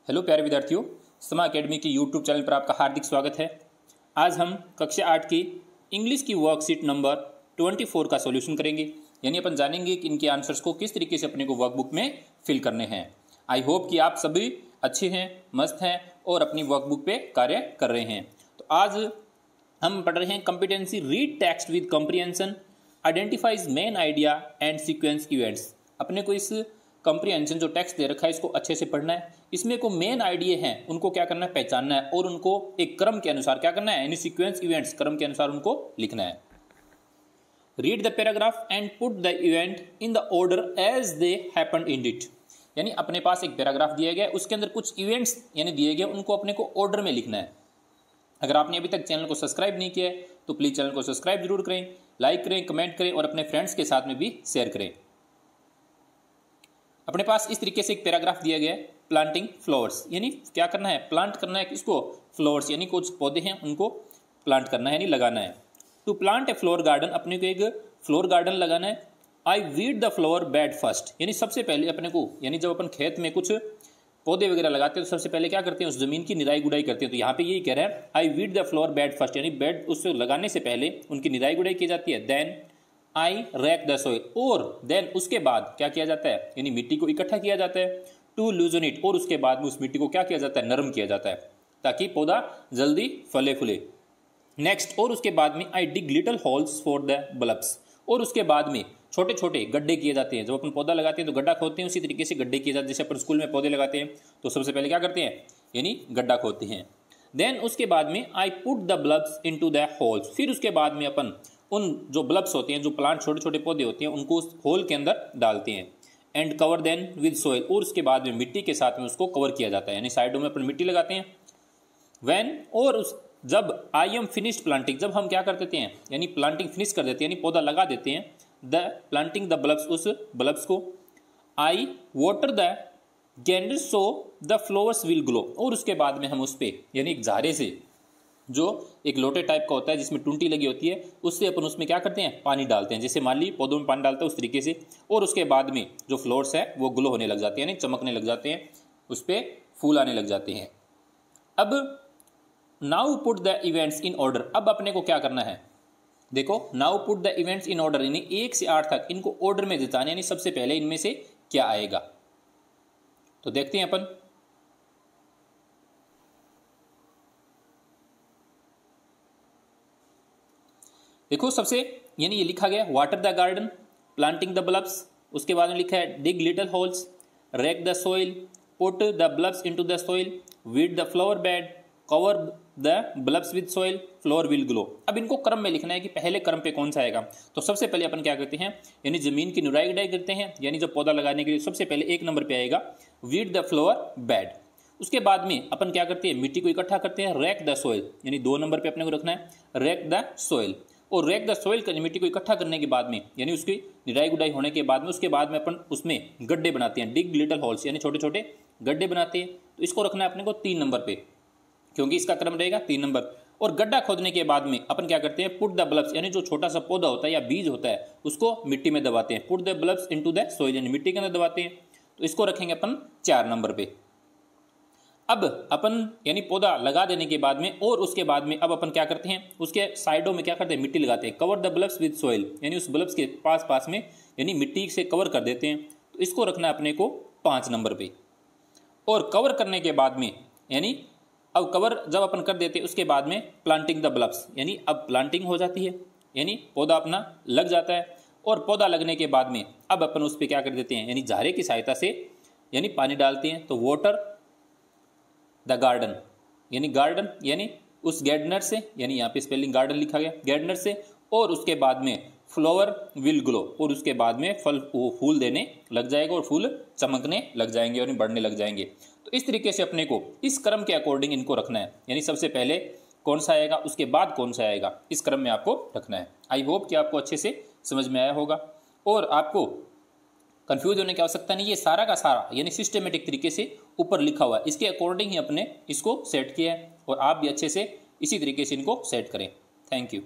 Hello प्यारे विद्यार्थियों, समा अकेडमी की यूट्यूब चैनल पर आपका हार्दिक स्वागत है। आज हम कक्षा 8 की इंग्लिश की वर्कशीट नंबर 24 का सॉल्यूशन करेंगे। यानी अपन जानेंगे कि इनके आंसर्स को किस तरीके से अपने को वर्कबुक में फिल करने हैं। आई होप कि आप सभी अच्छे हैं, मस्त हैं और अपनी वर्कबुक पे कार्य कर रहे हैं। तो आज हम पढ़ रहे हैं competency read text with comprehension, identifies main idea and sequence events. अपने को इस कॉम्प्रिहेंशन जो टेक्स्ट दे रखा है इसको अच्छे से पढ़ना है। इसमें को मेन आइडिया हैं उनको क्या करना है, पहचानना है और उनको एक क्रम के अनुसार क्या करना है, यानी सीक्वेंस इवेंट्स क्रम के अनुसार उनको लिखना है। Read the paragraph and put the event in the order as they happened in it. यानी अपने पास एक पैराग्राफ दिया गया है, उसके अंदर कुछ इवेंट्स यानी दिए गए, उनको अपने को ऑर्डर में लिखना है। अगर आपने अभी तक चैनल को सब्सक्राइब नहीं किया है तो प्लीज चैनल को सब्सक्राइब जरूर करें, लाइक करें, कमेंट करें और अपने फ्रेंड्स के साथ में भी शेयर करें। अपने पास इस तरीके से एक पैराग्राफ दिया गया है, प्लांटिंग फ्लावर्स। यानी क्या करना है, प्लांट करना है किसको, फ्लावर्स, यानी कुछ पौधे हैं उनको प्लांट करना है यानी लगाना है। To plant a flower garden, अपने को एक फ्लावर गार्डन लगाना है। I weed the flower bed first, यानी सबसे पहले अपने को, यानी जब अपन खेत में कुछ पौधे वगैरह लगाते हैं तो सबसे पहले क्या करते हैं, उस जमीन की निराई गुड़ाई करते हैं। तो यहाँ पे यही कह रहा है I weed the flower bed first, यानी बेड उससे लगाने से पहले उनकी निराई गुड़ाई की जाती है। Then I rake the soil, और देन उसके बाद क्या किया जाता है, यानी मिट्टी को इकट्ठा किया जाता है। टू लूजन इट, और उसके बाद में उस मिट्टी को क्या किया जाता है, नरम किया जाता है ताकि पौधा जल्दी फले फूले। नेक्स्ट, और उसके बाद में I dig little holes for the bulbs, और उसके बाद में छोटे छोटे गड्ढे किए जाते हैं। जब अपन पौधा लगाते हैं तो गड्ढा खोदते हैं, उसी तरीके से गड्ढे किए जाते हैं। जैसे अपन स्कूल में पौधे लगाते हैं तो सबसे पहले क्या करते हैं, यानी गड्ढा खोदते हैं। देन उसके बाद में I put the bulbs into the holes, फिर उसके बाद में अपन उन जो बल्ब्स होते हैं, जो प्लांट छोटे छोटे पौधे होते हैं, उनको उस होल के अंदर डालते हैं। And cover then with soil, और उसके बाद में मिट्टी के साथ में उसको कवर किया जाता है, यानी साइडों में अपन मिट्टी लगाते हैं। व्हेन, और उस जब आई एम फिनिश्ड प्लांटिंग, जब हम क्या कर देते हैं, यानी प्लांटिंग फिनिश कर देते हैं, यानी पौधा लगा देते हैं। द प्लांटिंग द बल्ब्स, उस बल्ब्स को। I water the garden so the flowers will glow, और उसके बाद में हम उस पर, यानी एक झारे से, जो एक लोटे टाइप का होता है जिसमें टूंटी लगी होती है, उससे अपन उसमें क्या करते हैं, पानी डालते हैं। जैसे मान ली पौधों में पानी डालते हैं उस तरीके से, और उसके बाद में जो फ्लावर्स है वो ग्लो होने लग जाते हैं, यानी चमकने लग जाते हैं, उस पर फूल आने लग जाते हैं। अब now put the events in order, अब अपने को क्या करना है, देखो now put the events in order, यानी 1 से 8 तक इनको ऑर्डर में जताने, यानी सबसे पहले इनमें से क्या आएगा। तो देखते हैं अपन। देखो सबसे, यानी ये लिखा गया water the garden, planting the bulbs, उसके बाद में लिखा है dig little holes, rake the soil, put the bulbs into the soil, weed the flower bed, cover the bulbs with soil, flower will glow. अब इनको क्रम में लिखना है कि पहले क्रम पे कौन सा आएगा। तो सबसे पहले अपन क्या करते हैं, यानी जमीन की निराई गुड़ाई करते हैं, यानी जब पौधा लगाने के लिए सबसे पहले 1 नंबर पे आएगा वीड द फ्लावर बेड। उसके बाद में अपन क्या करते हैं, मिट्टी को इकट्ठा करते हैं, रैक द सोइल, यानी 2 नंबर पे अपने को रखना है रैक द सोइल। और रैक द सोइल कर मिट्टी को इकट्ठा करने के बाद में, यानी उसकी निराई गुड़ाई होने के बाद में, उसके बाद में अपन उसमें गड्ढे बनाते हैं, डिग लिटिल होल्स, यानी छोटे छोटे गड्ढे बनाते हैं। तो इसको रखना है अपने को 3 नंबर पे, क्योंकि इसका क्रम रहेगा 3 नंबर। और गड्ढा खोदने के बाद में अपन क्या करते हैं, पुट द बल्ब्स, यानी जो छोटा सा पौधा होता है या बीज होता है उसको मिट्टी में दबाते हैं। Put the bulbs into the soil, यानी मिट्टी के अंदर दबाते हैं। तो इसको रखेंगे अपन 4 नंबर पे। अब अपन यानी पौधा लगा देने के बाद में, और उसके बाद में अब अपन क्या करते हैं, उसके साइडों में क्या करते हैं, मिट्टी लगाते हैं। Cover the bulbs with soil, यानी उस बल्ब्स के पास पास में यानी मिट्टी से कवर कर देते हैं। तो इसको रखना है अपने को 5 नंबर पे। और कवर करने के बाद में, यानी अब कवर जब अपन कर देते हैं उसके बाद में प्लांटिंग द बल्ब्स, यानी अब प्लांटिंग हो जाती है, यानी पौधा अपना लग जाता है। और पौधा लगने के बाद में अब अपन उस पर क्या कर देते हैं, यानी झारे की सहायता से यानी पानी डालते हैं। तो वाटर द गार्डन, यानी गार्डन यानी उस गार्डनर से, यानी यहाँ पे स्पेलिंग गार्डन लिखा गया, गार्डनर से। और उसके बाद में फ्लावर विल ग्लो, और उसके बाद में फूल देने लग जाएगा और फूल चमकने लग जाएंगे और बढ़ने लग जाएंगे। तो इस तरीके से अपने को इस क्रम के अकॉर्डिंग इनको रखना है, यानी सबसे पहले कौन सा आएगा, उसके बाद कौन सा आएगा, इस क्रम में आपको रखना है। आई होप कि आपको अच्छे से समझ में आया होगा और आपको कंफ्यूज होने की आवश्यकता नहीं। ये सारा का सारा यानी सिस्टमेटिक तरीके से ऊपर लिखा हुआ है, इसके अकॉर्डिंग ही अपने इसको सेट किया है और आप भी अच्छे से इसी तरीके से इनको सेट करें। Thank you.